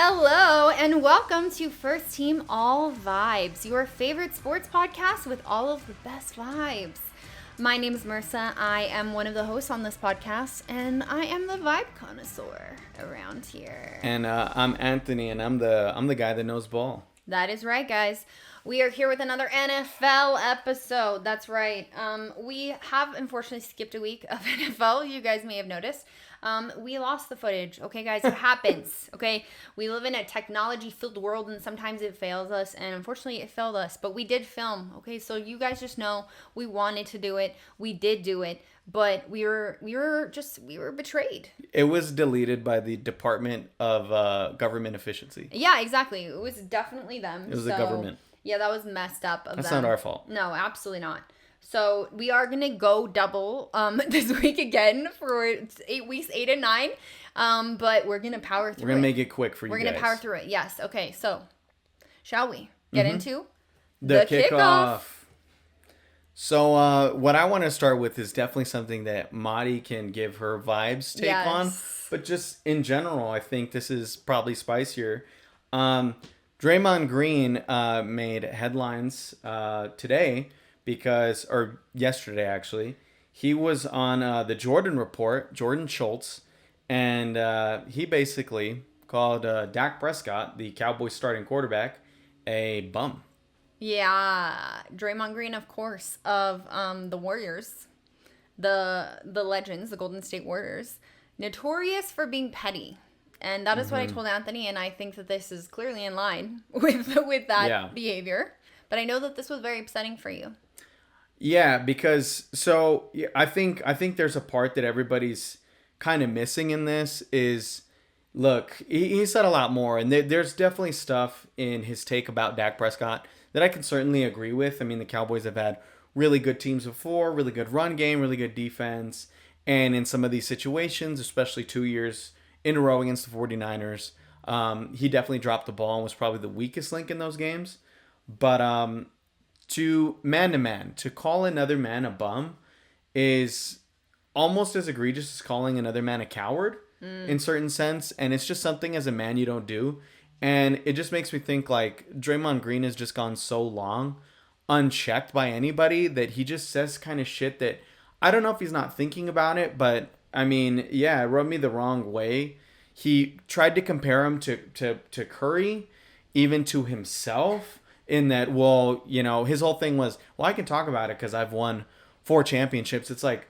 Hello and welcome to First Team All Vibes, your favorite sports podcast with all of the best vibes. My name is Marissa. I am one of the hosts on this podcast, and I am the vibe connoisseur around here. And I'm Anthony, and I'm the guy that knows ball. That is right, guys. We are here with another NFL episode. That's right. We have unfortunately skipped a week of NFL. You guys may have noticed. We lost the footage. Okay, guys, it happens. Okay, we live in a technology-filled world, and sometimes it fails us. And unfortunately, it failed us. But we did film. Okay, so you guys just know we wanted to do it. We did do it, but we were betrayed. It was deleted by the Department of Government Efficiency. Yeah, exactly. It was definitely them. It was the government. Yeah, that was messed up of That's them. not our fault. No, absolutely not. So we are going to go double this week again for 8 weeks, 8 and 9. But we're going to power through it. We're going to make it quick for you guys. We're going to power through it. Yes. Okay. So shall we get into the kickoff? So what I want to start with is definitely something that Madi can give her vibes take on. But just in general, I think this is probably spicier. Draymond Green made headlines today or yesterday actually. He was on the Jordan Report, Jordan Schultz, and he basically called Dak Prescott, the Cowboys starting quarterback, a bum. Yeah, Draymond Green, of course, of the Warriors, the legends, the Golden State Warriors, notorious for being petty. And that is what I told Anthony, and I think that this is clearly in line with that behavior. But I know that this was very upsetting for you. Yeah, because I think there's a part that everybody's kind of missing in this is, look, he said a lot more, and there's definitely stuff in his take about Dak Prescott that I can certainly agree with. I mean, the Cowboys have had really good teams before, really good run game, really good defense, and in some of these situations, especially 2 years in a row against the 49ers, he definitely dropped the ball and was probably the weakest link in those games. But to man, to call another man a bum is almost as egregious as calling another man a coward in certain sense. And it's just something as a man you don't do. And it just makes me think like Draymond Green has just gone so long unchecked by anybody that he just says kind of shit that I don't know if he's not thinking about it, but I mean, yeah, it rubbed me the wrong way. He tried to compare him to Curry, even to himself, in that, well, you know, his whole thing was, well, I can talk about it because I've won 4 championships. It's like,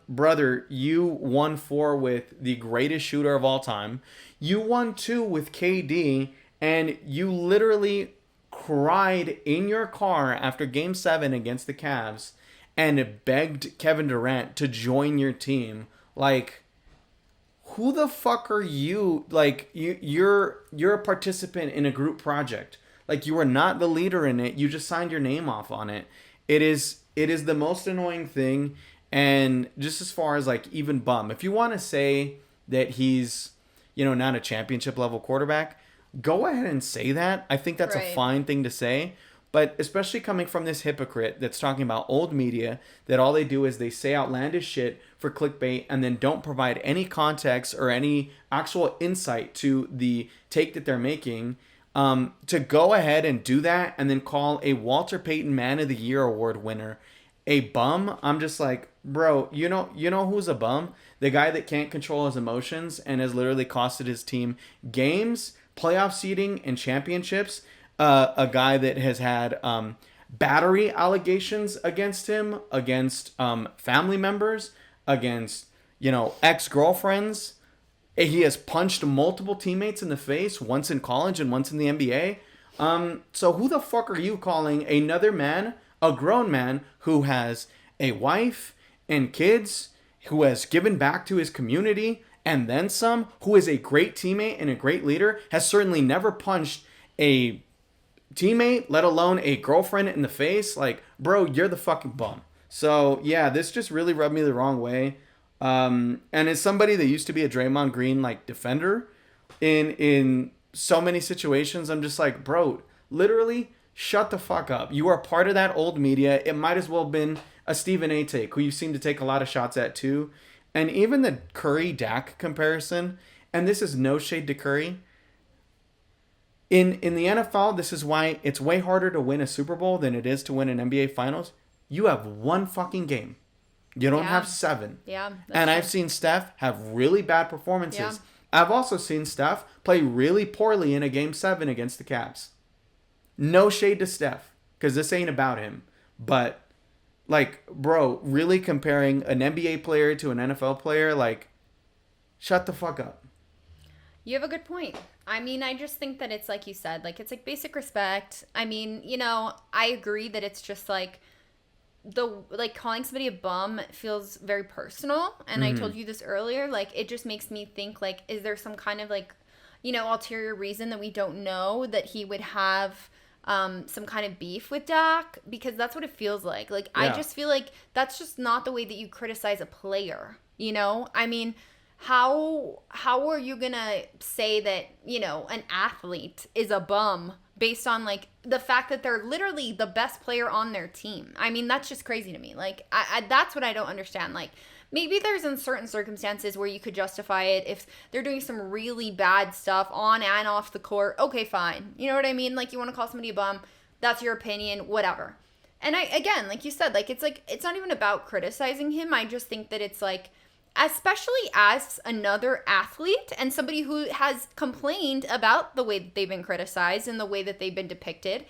brother, you won 4 with the greatest shooter of all time. You won 2 with KD, and you literally cried in your car after Game 7 against the Cavs and begged Kevin Durant to join your team. Like, who the fuck are you? Like, you're a participant in a group project. Like, you are not the leader in it. You just signed your name off on it. It is the most annoying thing. And just as far as like even bum, if you want to say that he's, you know, not a championship level quarterback, go ahead and say that. I think that's a fine thing to say. But especially coming from this hypocrite that's talking about old media, that all they do is they say outlandish shit for clickbait and then don't provide any context or any actual insight to the take that they're making. To go ahead and do that and then call a Walter Payton Man of the Year award winner a bum, I'm just like, bro, you know who's a bum? The guy that can't control his emotions and has literally costed his team games, playoff seeding, and championships. A guy that has had battery allegations against him, against family members, against, you know, ex-girlfriends. He has punched multiple teammates in the face, once in college and once in the NBA. So who the fuck are you calling another man, a grown man who has a wife and kids, who has given back to his community and then some, who is a great teammate and a great leader, has certainly never punched a teammate, let alone a girlfriend in the face? Like, bro, you're the fucking bum. So yeah, this just really rubbed me the wrong way. And as somebody that used to be a Draymond Green like defender in so many situations, I'm just like, bro, literally shut the fuck up. You are part of that old media. It might as well have been a Stephen A. take, who you seem to take a lot of shots at too. And even the Curry Dak comparison, and this is no shade to Curry, In the NFL, this is why it's way harder to win a Super Bowl than it is to win an NBA Finals. You have one fucking game. You don't have 7. Yeah. And true. I've seen Steph have really bad performances. Yeah. I've also seen Steph play really poorly in a Game 7 against the Cavs. No shade to Steph, because this ain't about him. But, like, bro, really comparing an NBA player to an NFL player, like, shut the fuck up. You have a good point. I mean, I just think that it's like you said, like, it's like basic respect. I mean, you know, I agree that it's just like calling somebody a bum feels very personal. And I told you this earlier, like, it just makes me think, like, is there some kind of, like, you know, ulterior reason that we don't know that he would have some kind of beef with Dak? Because that's what it feels like. Like, I just feel like that's just not the way that you criticize a player, you know? I mean, how are you gonna say that, you know, an athlete is a bum based on, like, the fact that they're literally the best player on their team? I mean, that's just crazy to me. Like, I that's what I don't understand. Like, maybe there's in certain circumstances where you could justify it if they're doing some really bad stuff on and off the court. Okay, fine. You know what I mean? Like, you want to call somebody a bum, that's your opinion, whatever. And again, like you said, like, it's not even about criticizing him. I just think that it's like, especially as another athlete and somebody who has complained about the way that they've been criticized and the way that they've been depicted,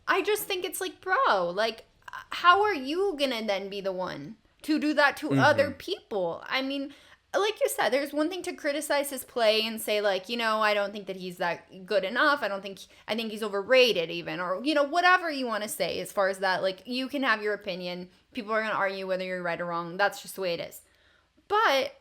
I just think it's like, bro, like, how are you gonna then be the one to do that to other people? I mean, like you said, there's one thing to criticize his play and say, like, you know, I don't think that he's that good enough. I think he's overrated even, or, you know, whatever you want to say as far as that. Like, you can have your opinion. People are going to argue whether you're right or wrong. That's just the way it is. But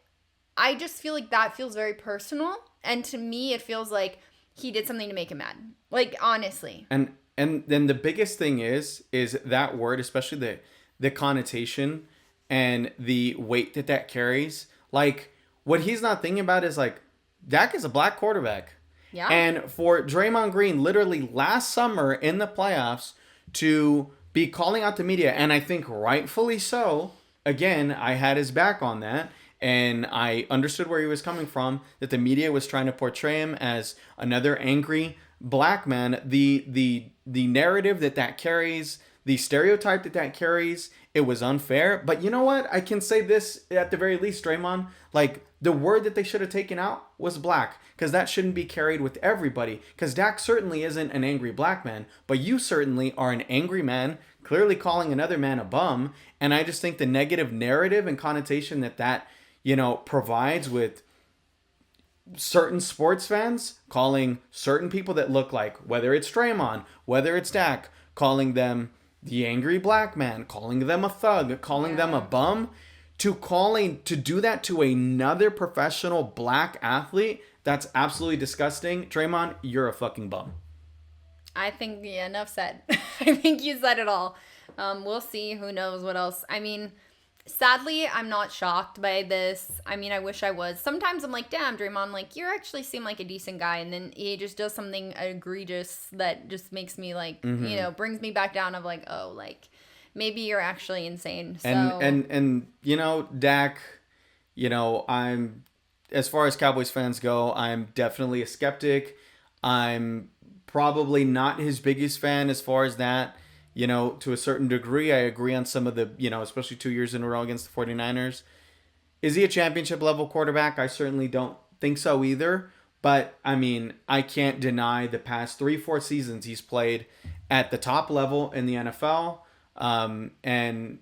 I just feel like that feels very personal. And to me, it feels like he did something to make him mad. Like, honestly. And then the biggest thing is that word, especially the connotation and the weight that carries. Like, what he's not thinking about is, like, Dak is a black quarterback. Yeah. And for Draymond Green, literally last summer in the playoffs, to be calling out the media, and I think rightfully so. Again, I had his back on that, and I understood where he was coming from, that the media was trying to portray him as another angry black man. The narrative that carries, the stereotype that carries, it was unfair. But you know what? I can say this at the very least, Draymond, like, the word that they should have taken out was black, because that shouldn't be carried with everybody, because Dak certainly isn't an angry black man, but you certainly are an angry man, clearly calling another man a bum. And I just think the negative narrative and connotation that you know, provides with certain sports fans, calling certain people that look like, whether it's Draymond, whether it's Dak, calling them the angry black man, calling them a thug, calling them a bum, to do that to another professional black athlete, that's absolutely disgusting. Draymond, you're a fucking bum. I think, yeah, enough said. I think you said it all. We'll see. Who knows what else? I mean, sadly, I'm not shocked by this. I mean, I wish I was. Sometimes I'm like, damn, Draymond, like, you actually seem like a decent guy. And then he just does something egregious that just makes me, like, you know, brings me back down of, like, oh, like, maybe you're actually insane. So. And you know, Dak, you know, as far as Cowboys fans go, I'm definitely a skeptic. I'm probably not his biggest fan as far as that. You know, to a certain degree, I agree on some of the, you know, especially 2 years in a row against the 49ers. Is he a championship level quarterback? I certainly don't think so either. But, I mean, I can't deny the past 3-4 seasons he's played at the top level in the NFL. And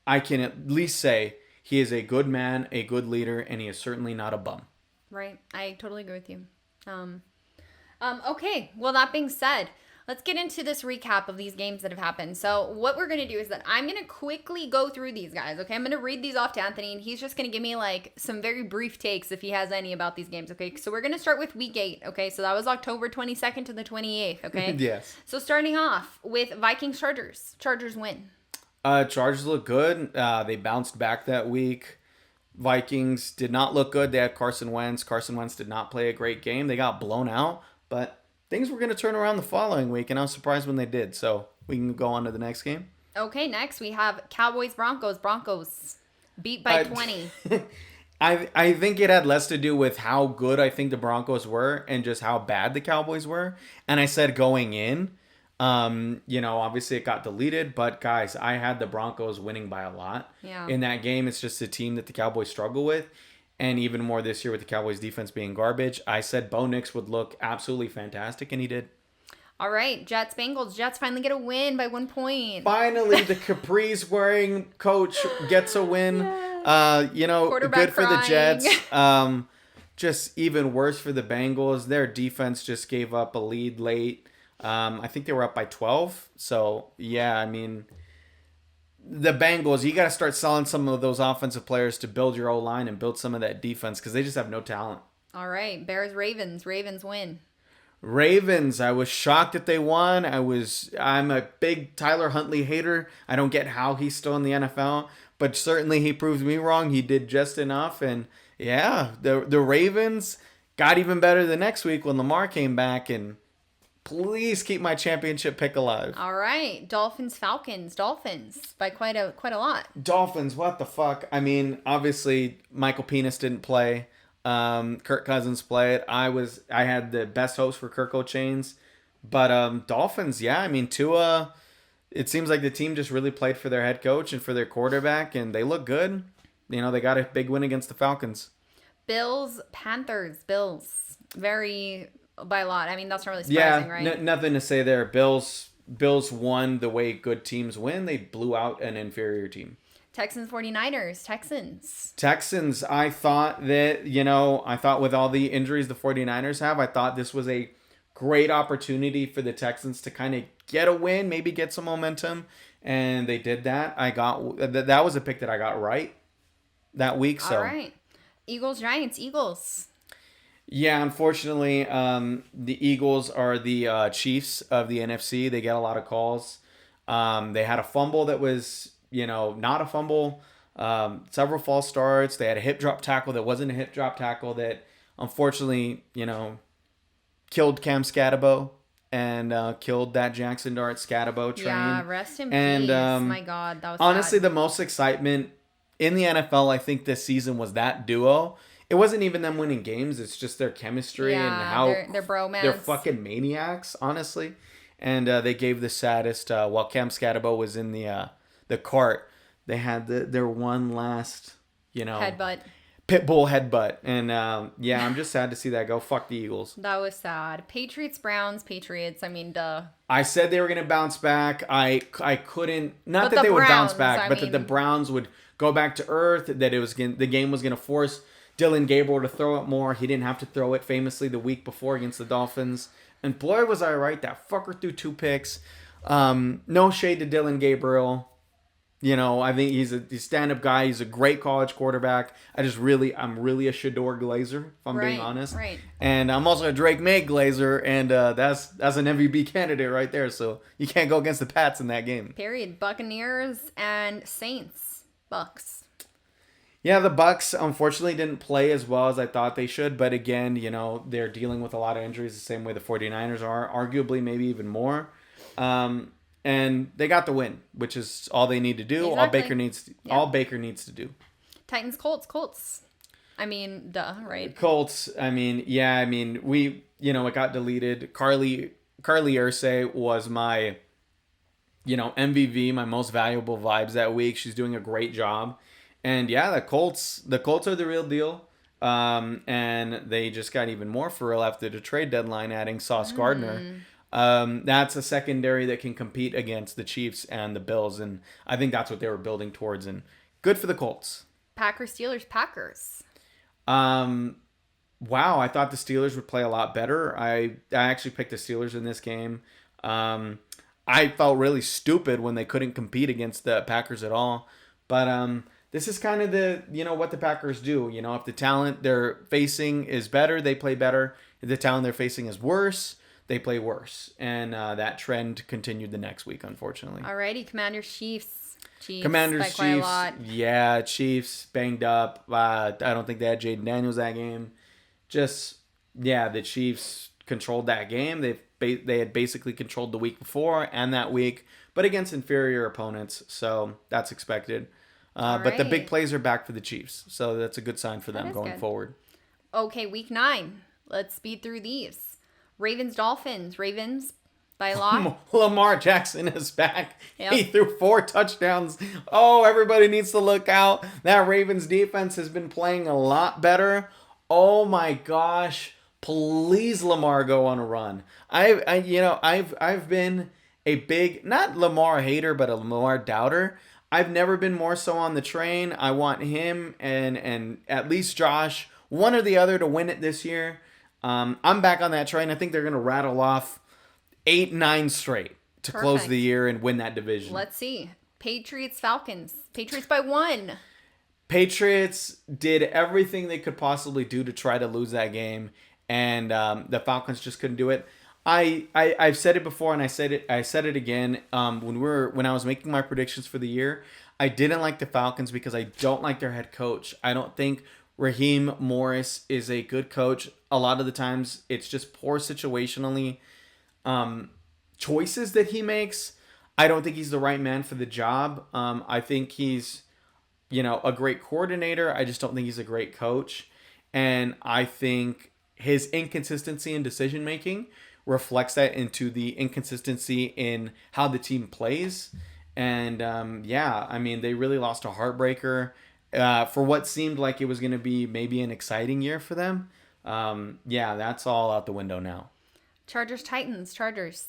I can at least say he is a good man, a good leader, and he is certainly not a bum. Right. I totally agree with you. Okay. Well, that being said, let's get into this recap of these games that have happened. So what we're going to do is that I'm going to quickly go through these guys, okay? I'm going to read these off to Anthony, and he's just going to give me, like, some very brief takes if he has any about these games, okay? So we're going to start with Week 8, okay? So that was October 22nd to the 28th, okay? Yes. So starting off with Vikings-Chargers. Chargers win. Chargers look good. They bounced back that week. Vikings did not look good. They had Carson Wentz. Carson Wentz did not play a great game. They got blown out, but things were going to turn around the following week, and I was surprised when they did. So we can go on to the next game. Okay, next we have Cowboys-Broncos. Broncos beat by 20. I think it had less to do with how good I think the Broncos were and just how bad the Cowboys were. And I said going in, obviously it got deleted, but guys, I had the Broncos winning by a lot. Yeah. In that game, it's just a team that the Cowboys struggle with. And even more this year with the Cowboys defense being garbage. I said Bo Nix would look absolutely fantastic, and he did. All right, Jets Bengals. Jets finally get a win by 1 point. Finally, the Caprice wearing coach gets a win. Good for the Jets. Just even worse for the Bengals. Their defense just gave up a lead late. I think they were up by 12. So, yeah, I mean, the Bengals, you got to start selling some of those offensive players to build your O-line and build some of that defense because they just have no talent. All right, Bears Ravens. Ravens win. Ravens, I was shocked that they won. I'm a big Tyler Huntley hater. I don't get how he's still in the NFL, but certainly he proved me wrong. He did just enough, and yeah, the Ravens got even better the next week when Lamar came back. And please keep my championship pick alive. All right, Dolphins Falcons. Dolphins by quite a lot. Dolphins, what the fuck? I mean, obviously Michael Penis didn't play. Kirk Cousins played. I had the best hopes for Kirk O'Chains, but Dolphins, yeah, I mean Tua. It seems like the team just really played for their head coach and for their quarterback, and they look good. They got a big win against the Falcons. Bills Panthers. Bills very by a lot. I mean that's not really surprising, right? Nothing to say there. Bills won the way good teams win. They blew out an inferior team. Texans 49ers. Texans, I thought with all the injuries the 49ers have, I thought this was a great opportunity for the Texans to kind of get a win, maybe get some momentum, and they did that. That was a pick that I got right that week. So. All right. Eagles Giants. Eagles. Yeah, unfortunately, the Eagles are the Chiefs of the NFC. They get a lot of calls. They had a fumble that was not a fumble, several false starts. They had a hip drop tackle that wasn't a hip drop tackle that unfortunately, killed Cam Scatabo and killed that Jackson Dart Scatabo train. Yeah, rest in peace. My God, that was honestly sad. The most excitement in the NFL, I think, this season was that duo. It wasn't even them winning games. It's just their chemistry and how they're bromance. They're fucking maniacs, honestly. And they gave the saddest, while Cam Scatabo was in the cart, they had their one last, headbutt. Pitbull headbutt. And I'm just sad to see that go. Fuck the Eagles. That was sad. Patriots, Browns, I mean, duh. I said they were going to bounce back. I couldn't, not that they would bounce back, but that the Browns would go back to earth, that the game was going to force Dylan Gabriel to throw it more. He didn't have to throw it famously the week before against the Dolphins. And boy, was I right. That fucker threw 2 picks. No shade to Dylan Gabriel. I think he's a stand-up guy. He's a great college quarterback. I'm really a Shador Glazer, if I'm being honest. Right. And I'm also a Drake May Glazer, and that's an MVP candidate right there. So you can't go against the Pats in that game. Period. Buccaneers and Saints. Bucks. Yeah, the Bucks unfortunately didn't play as well as I thought they should. But again, they're dealing with a lot of injuries the same way the 49ers are, arguably maybe even more. And they got the win, which is all they need to do. Exactly. All Baker needs to do. Titans, Colts. I mean, duh, right? Colts. I mean, yeah. I mean, it got deleted. Carly Ursay was my, MVV, my most valuable vibes that week. She's doing a great job. And yeah, the Colts are the real deal. And they just got even more for real after the trade deadline, adding Sauce Gardner. That's a secondary that can compete against the Chiefs and the Bills, and I think that's what they were building towards. And good for the Colts. Packers. Wow, I thought the Steelers would play a lot better. I actually picked the Steelers in this game. I felt really stupid when they couldn't compete against the Packers at all. But this is kind of what the Packers do. If the talent they're facing is better, they play better. If the talent they're facing is worse, they play worse. And that trend continued the next week, unfortunately. Alrighty, Commanders, Chiefs. Commanders, Chiefs. Yeah, Chiefs banged up. I don't think they had Jaden Daniels that game. The Chiefs controlled that game. They had basically controlled the week before and that week, but against inferior opponents. So that's expected. All But the big right. plays are back for the Chiefs, so that's a good sign for That them is going good. forward. Okay, week 9. Let's speed through these. Ravens, Dolphins. Ravens by a lot. Lamar Jackson is back. He Yep. threw 4 touchdowns. Oh, everybody needs to look out. That Ravens defense has been playing a lot better. Oh my gosh. Please Lamar go on a run. I've been a big not Lamar hater but a Lamar doubter. I've never been more so on the train. I want him and at least Josh, one or the other to win it this year. I'm back on that train. I think they're going to rattle off 8-9 straight to close the Perfect. year and win that division. Let's see. Patriots, Falcons. Patriots by 1. Patriots did everything they could possibly do to try to lose that game, and the Falcons just couldn't do it. I've said it before, and I said it again. When I was making my predictions for the year, I didn't like the Falcons because I don't like their head coach. I don't think Raheem Morris is a good coach. A lot of the times, it's just poor situationally choices that he makes. I don't think he's the right man for the job. I think he's, a great coordinator. I just don't think he's a great coach. And I think his inconsistency in decision making reflects that into the inconsistency in how the team plays. And I mean, they really lost a heartbreaker for what seemed like it was going to be maybe an exciting year for them. That's all out the window now. Chargers, Titans. Chargers.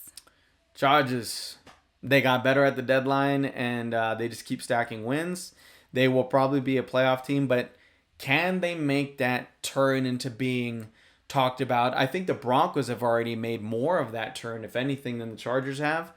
Chargers, they got better at the deadline and they just keep stacking wins. They will probably be a playoff team, but can they make that turn into being talked about? I think the Broncos have already made more of that turn, if anything, than the Chargers have.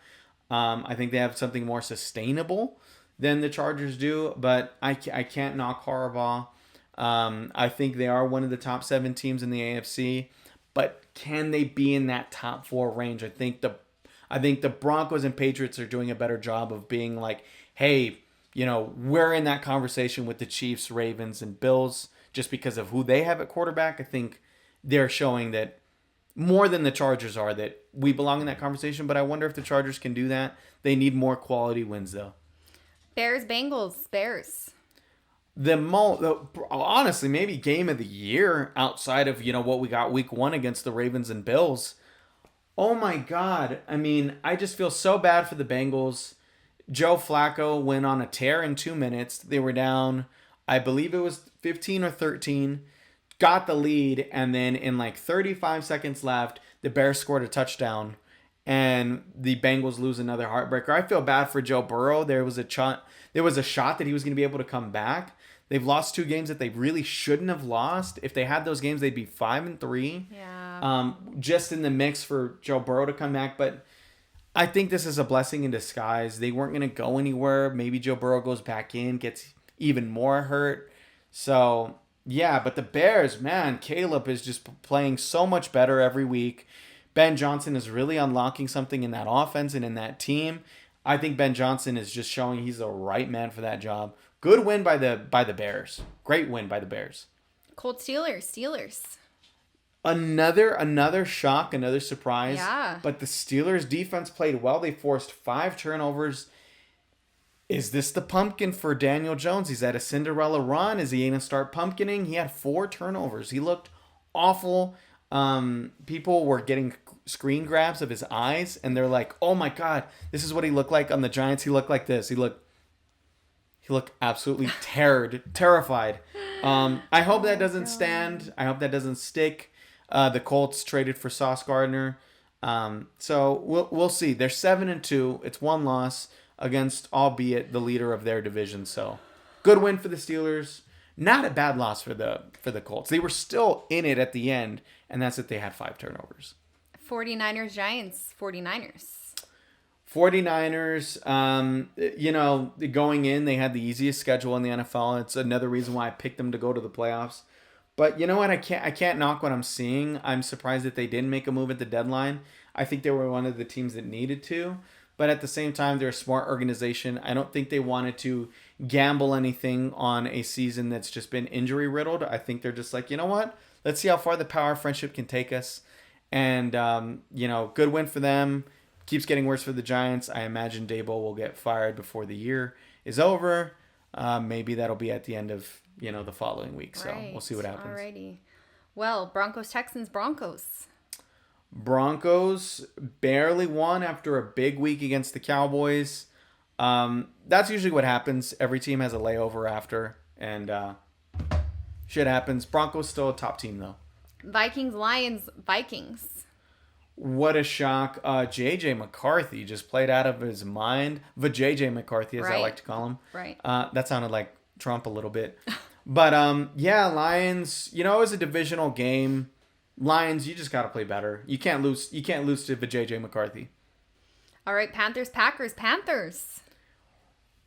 I think they have something more sustainable than the Chargers do, but I can't knock Harbaugh. I think they are one of the top 7 teams in the AFC, but can they be in that top 4 range? I think the Broncos and Patriots are doing a better job of being like, hey, we're in that conversation with the Chiefs, Ravens, and Bills just because of who they have at quarterback. I think they're showing that more than the Chargers are, that we belong in that conversation. But I wonder if the Chargers can do that. They need more quality wins, though. Bears, Bengals. Bears. Honestly, maybe game of the year outside of what we got week 1 against the Ravens and Bills. Oh my God. I mean, I just feel so bad for the Bengals. Joe Flacco went on a tear in 2 minutes. They were down, I believe it was 15 or 13, got the lead, and then in like 35 seconds left, the Bears scored a touchdown, and the Bengals lose another heartbreaker. I feel bad for Joe Burrow. There was a shot that he was going to be able to come back. They've lost 2 games that they really shouldn't have lost. If they had those games, they'd be 5-3. Yeah. Just in the mix for Joe Burrow to come back, but I think this is a blessing in disguise. They weren't going to go anywhere. Maybe Joe Burrow goes back in, gets even more hurt. So, yeah, but the Bears, man, Caleb is just playing so much better every week. Ben Johnson is really unlocking something in that offense and in that team. I think Ben Johnson is just showing he's the right man for that job. Good win by the Bears. Great win by the Bears. Colts, Steelers. Steelers. Another shock, another surprise. Yeah. But the Steelers defense played well. They forced 5 turnovers. Is this the pumpkin for Daniel Jones? He's at a Cinderella run. Is he going to start pumpkining? He had 4 turnovers. He looked awful. People were getting screen grabs of his eyes, and they're like, "Oh my God, this is what he looked like on the Giants. He looked like this. He looked absolutely terrified." I hope that doesn't stand. I hope that doesn't stick. The Colts traded for Sauce Gardner. So we'll see. They're 7-2. It's 1 loss against, albeit the leader of their division. So good win for the Steelers. Not a bad loss for the Colts. They were still in it at the end, and that's that they had 5 turnovers. 49ers, Giants. 49ers. 49ers, going in, they had the easiest schedule in the NFL. It's another reason why I picked them to go to the playoffs. But you know what? I can't knock what I'm seeing. I'm surprised that they didn't make a move at the deadline. I think they were one of the teams that needed to. But at the same time, they're a smart organization. I don't think they wanted to gamble anything on a season that's just been injury riddled. I think they're just like, you know what? Let's see how far the power of friendship can take us. And, good win for them. Keeps getting worse for the Giants. I imagine Dable will get fired before the year is over. maybe that'll be at the end of the following week. So we'll see what happens. Alrighty. Well, Broncos, Texans, Broncos. Broncos barely won after a big week against the Cowboys. That's usually what happens. Every team has a layover after, and shit happens. Broncos still a top team though. Vikings, Lions, Vikings. What a shock. JJ McCarthy just played out of his mind. JJ McCarthy, as I like to call him. Right. That sounded like Trump a little bit. But Lions, it was a divisional game. Lions, you just got to play better. You can't lose to JJ McCarthy. All right, Panthers, Packers, Panthers.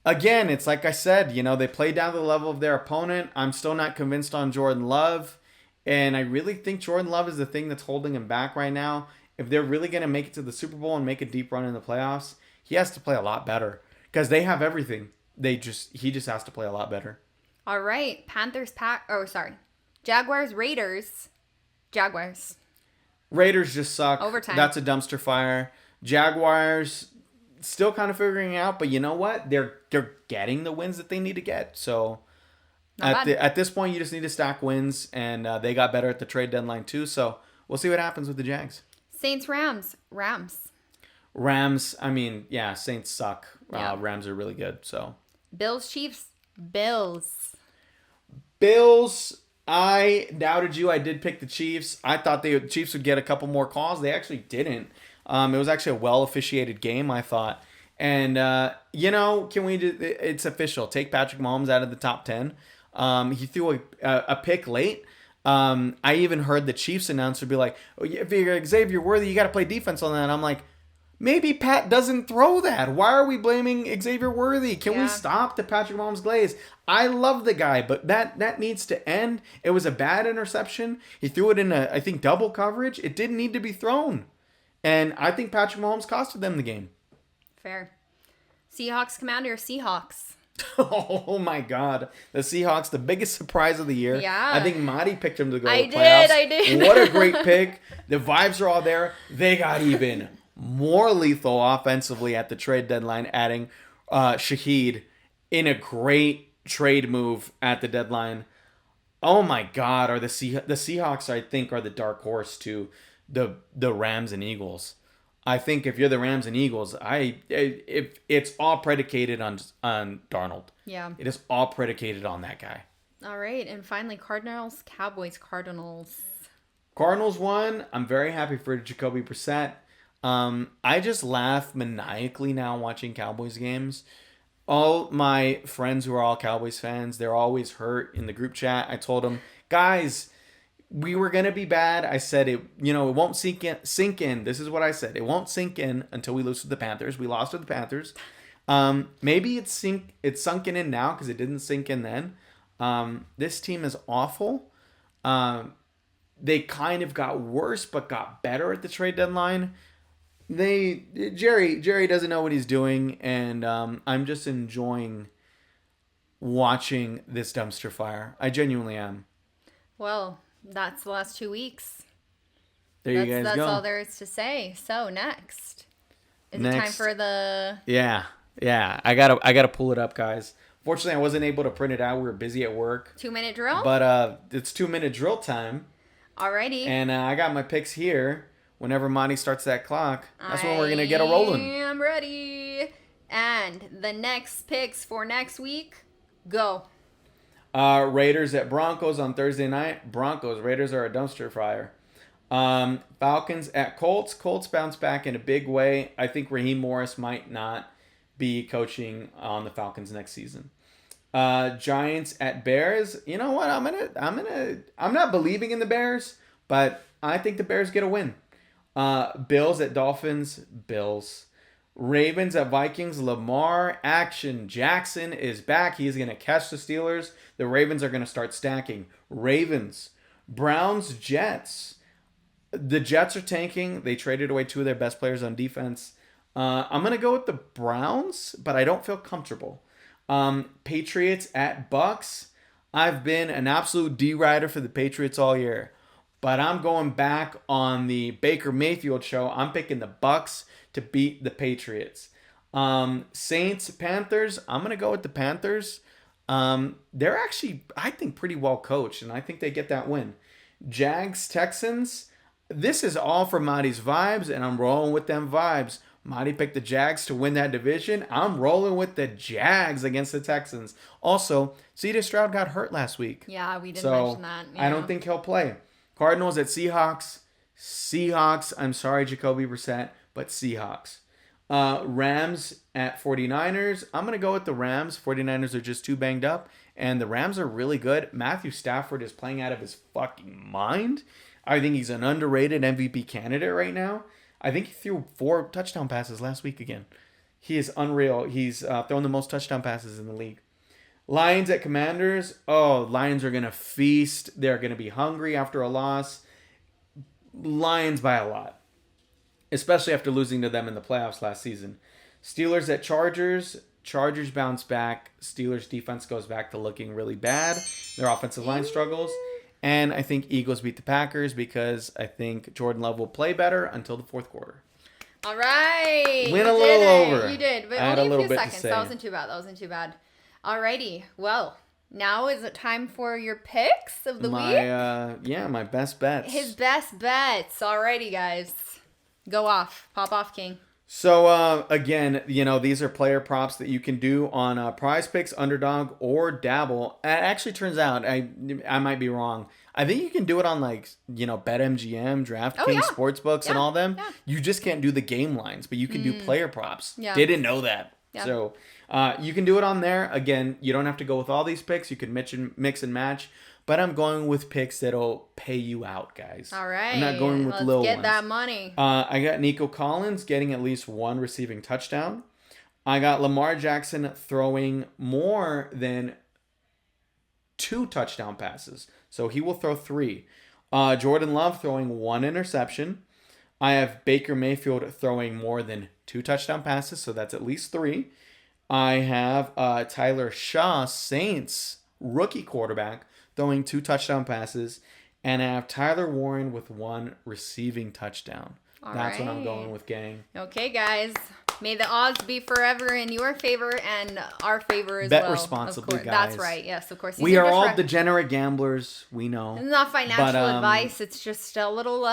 Again, it's like I said, they played down to the level of their opponent. I'm still not convinced on Jordan Love. And I really think Jordan Love is the thing that's holding him back right now. If they're really going to make it to the Super Bowl and make a deep run in the playoffs, he has to play a lot better because they have everything. He just has to play a lot better. All right, Jaguars, Raiders, Jaguars. Raiders just suck. Overtime. That's a dumpster fire. Jaguars still kind of figuring out, but you know what? They're getting the wins that they need to get. So at this point, you just need to stack wins, and they got better at the trade deadline too. So we'll see what happens with the Jags. Saints, Rams. I mean, yeah, Saints suck. Yeah. Rams are really good. So Bills, Chiefs. Bills. I doubted you. I did pick the Chiefs. I thought the Chiefs would get a couple more calls. They actually didn't. It was actually a well-officiated game, I thought. And, can we do it's official. Take Patrick Mahomes out of the top 10. He threw a pick late. I even heard the Chiefs announcer be like, if you're Xavier Worthy, you got to play defense on that. And I'm like, maybe Pat doesn't throw that. Why are we blaming Xavier Worthy? Can we stop the Patrick Mahomes glaze? I love the guy, but that needs to end. It was a bad interception. He threw it in I think, double coverage. It didn't need to be thrown. And I think Patrick Mahomes costed them the game. Fair. Seahawks, Commanders, Seahawks. Oh my God. The Seahawks, the biggest surprise of the year. Yeah. I think Marty picked them to go to the playoffs. I did. What a great pick. The vibes are all there. They got even more lethal offensively at the trade deadline, adding Shaheed in a great trade move at the deadline. Oh my God. The Seahawks, I think, are the dark horse to the Rams and Eagles. I think if you're the Rams and Eagles, if it's all predicated on Darnold. Yeah. It is all predicated on that guy. All right, and finally Cardinals, Cowboys, Cardinals. Cardinals won. I'm very happy for Jacoby Brissett. I just laugh maniacally now watching Cowboys games. All my friends who are all Cowboys fans, they're always hurt in the group chat. I told them, guys, we were going to be bad. I said it won't sink in. This is what I said. It won't sink in until we lose to the Panthers. We lost to the Panthers. Maybe it's sunken in now because it didn't sink in then. This team is awful. They kind of got worse but got better at the trade deadline. Jerry doesn't know what he's doing, and I'm just enjoying watching this dumpster fire. I genuinely am. Well, that's the last 2 weeks. There you guys go. That's all there is to say. So next, is it time for the? Yeah. I gotta pull it up, guys. Fortunately, I wasn't able to print it out. We were busy at work. 2-minute drill. But it's 2-minute drill time. Alrighty. And I got my picks here. Whenever Monty starts that clock, that's when we're gonna get a rolling. I'm ready. And the next picks for next week, go. Raiders at Broncos on Thursday night. Raiders are a dumpster fire. Falcons at Colts. Colts bounce back in a big way. I think Raheem Morris might not be coaching on the Falcons next season. Giants at Bears. You know what? I'm not believing in the Bears, but I think the Bears get a win. Bills at Dolphins. Bills. Ravens at Vikings. Lamar action. Jackson is back. He's going to catch the Steelers. The Ravens are going to start stacking. Ravens. Browns. Jets. The Jets are tanking. They traded away 2 of their best players on defense. I'm going to go with the Browns, but I don't feel comfortable. Patriots at Bucks. I've been an absolute D-rider for the Patriots all year, but I'm going back on the Baker Mayfield show. I'm picking the Bucks to beat the Patriots. Saints, Panthers. I'm going to go with the Panthers. They're actually, I think, pretty well coached, and I think they get that win. Jags, Texans. This is all for Marty's vibes, and I'm rolling with them vibes. Marty picked the Jags to win that division. I'm rolling with the Jags against the Texans. Also, C.J. Stroud got hurt last week. Yeah, we didn't So mention that. I don't think he'll play. Cardinals at Seahawks. Seahawks. I'm sorry, Jacoby Brissett, but Seahawks. Rams at 49ers. I'm going to go with the Rams. 49ers are just too banged up, and the Rams are really good. Matthew Stafford is playing out of his fucking mind. I think he's an underrated MVP candidate right now. I think he threw 4 touchdown passes last week again. He is unreal. He's thrown the most touchdown passes in the league. Lions at Commanders. Oh, Lions are going to feast. They're going to be hungry after a loss. Lions by a lot, especially after losing to them in the playoffs last season. Steelers at Chargers. Chargers bounce back. Steelers defense goes back to looking really bad. Their offensive line struggles. And I think Eagles beat the Packers because I think Jordan Love will play better until the fourth quarter. All right. Went a little over. You did, but I had only a a little few bit to seconds. say. That wasn't too bad. All righty. Well, now is it time for your picks of the week? My best bets. His best bets. All righty, guys. Go off. Pop off, King. So, again, these are player props that you can do on Prize Picks, Underdog, or Dabble. It actually turns out, I might be wrong. I think you can do it on, BetMGM, DraftKings, Sportsbooks, and all them. Yeah. You just can't do the game lines, but you can do player props. Yeah. Didn't know that. Yeah. So, you can do it on there. Again, you don't have to go with all these picks. You can mix and match. But I'm going with picks that'll pay you out, guys. All right. I'm not going with little ones. Let's get that money. I got Nico Collins getting at least 1 receiving touchdown. I got Lamar Jackson throwing more than 2 touchdown passes. So he will throw 3. Jordan Love throwing 1 interception. I have Baker Mayfield throwing more than 2 touchdown passes. So that's at least 3. I have Tyler Shaw, Saints, rookie quarterback, throwing 2 touchdown passes, and I have Tyler Warren with 1 receiving touchdown. That's what I'm going with, gang. Okay, guys. May the odds be forever in your favor and our favor as well. Bet responsibly, guys. That's right. Yes, of course. We are all degenerate gamblers. We know. It's not financial advice. It's just a little...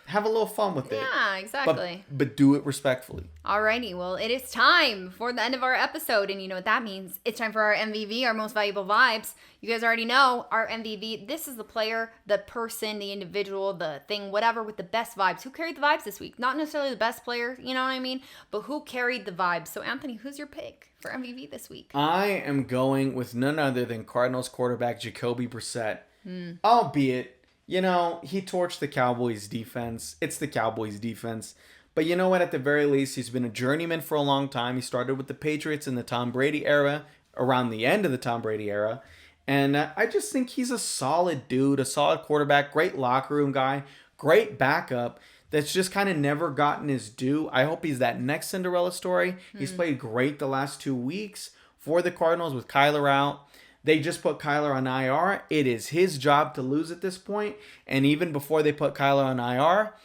Have a little fun with it. Yeah, exactly. But do it respectfully. Alrighty, well, it is time for the end of our episode, and you know what that means. It's time for our MVV, our most valuable vibes. You guys already know our MVV. This is the player, the person, the individual, the thing, whatever, with the best vibes. Who carried the vibes this week? Not necessarily the best player, you know what I mean? But who carried the vibes? So, Anthony, who's your pick for MVV this week? I am going with none other than Cardinals quarterback Jacoby Brissett. Albeit, he torched the Cowboys defense. It's the Cowboys defense. But you know what? At the very least, he's been a journeyman for a long time. He started with the Patriots in the Tom Brady era, around the end of the Tom Brady era. And I just think he's a solid dude, a solid quarterback, great locker room guy, great backup that's just kind of never gotten his due. I hope he's that next Cinderella story. He's played great the last 2 weeks for the Cardinals with Kyler out. They just put Kyler on IR. It is his job to lose at this point. And even before they put Kyler on IR,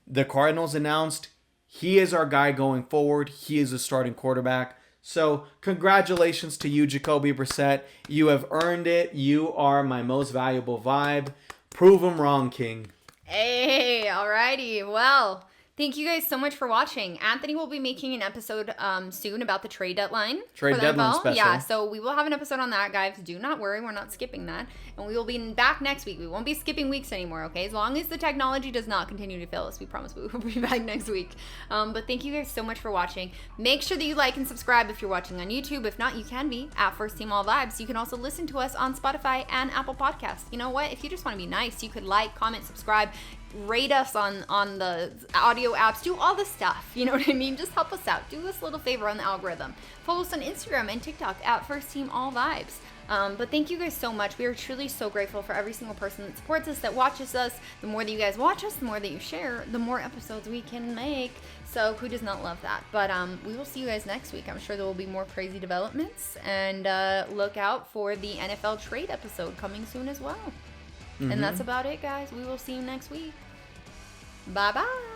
the Cardinals announced he is our guy going forward. He is a starting quarterback. So congratulations to you, Jacoby Brissett. You have earned it. You are my most valuable vibe. Prove him wrong, King. Hey, alrighty. Well, thank you guys so much for watching. Anthony will be making an episode soon about the trade deadline. Trade deadline NFL. special. Yeah, so we will have an episode on that, guys. Do not worry. We're not skipping that. And we will be back next week. We won't be skipping weeks anymore, okay? As long as the technology does not continue to fail us, we promise we will be back next week. But thank you guys so much for watching. Make sure that you like and subscribe if you're watching on YouTube. If not, you can be at First Team All Vibes. You can also listen to us on Spotify and Apple Podcasts. You know what? If you just want to be nice, you could like, comment, subscribe, rate us on the audio apps, do all the stuff, you know what I mean? Just help us out. Do us a little favor on the algorithm. Follow us on Instagram and TikTok at First Team All Vibes. But thank you guys so much. We are truly so grateful for every single person that supports us, that watches us. The more that you guys watch us, the more that you share, the more episodes we can make. So who does not love that? But we will see you guys next week. I'm sure there will be more crazy developments, and look out for the NFL trade episode coming soon as well. And that's about it, guys. We will see you next week. Bye-bye.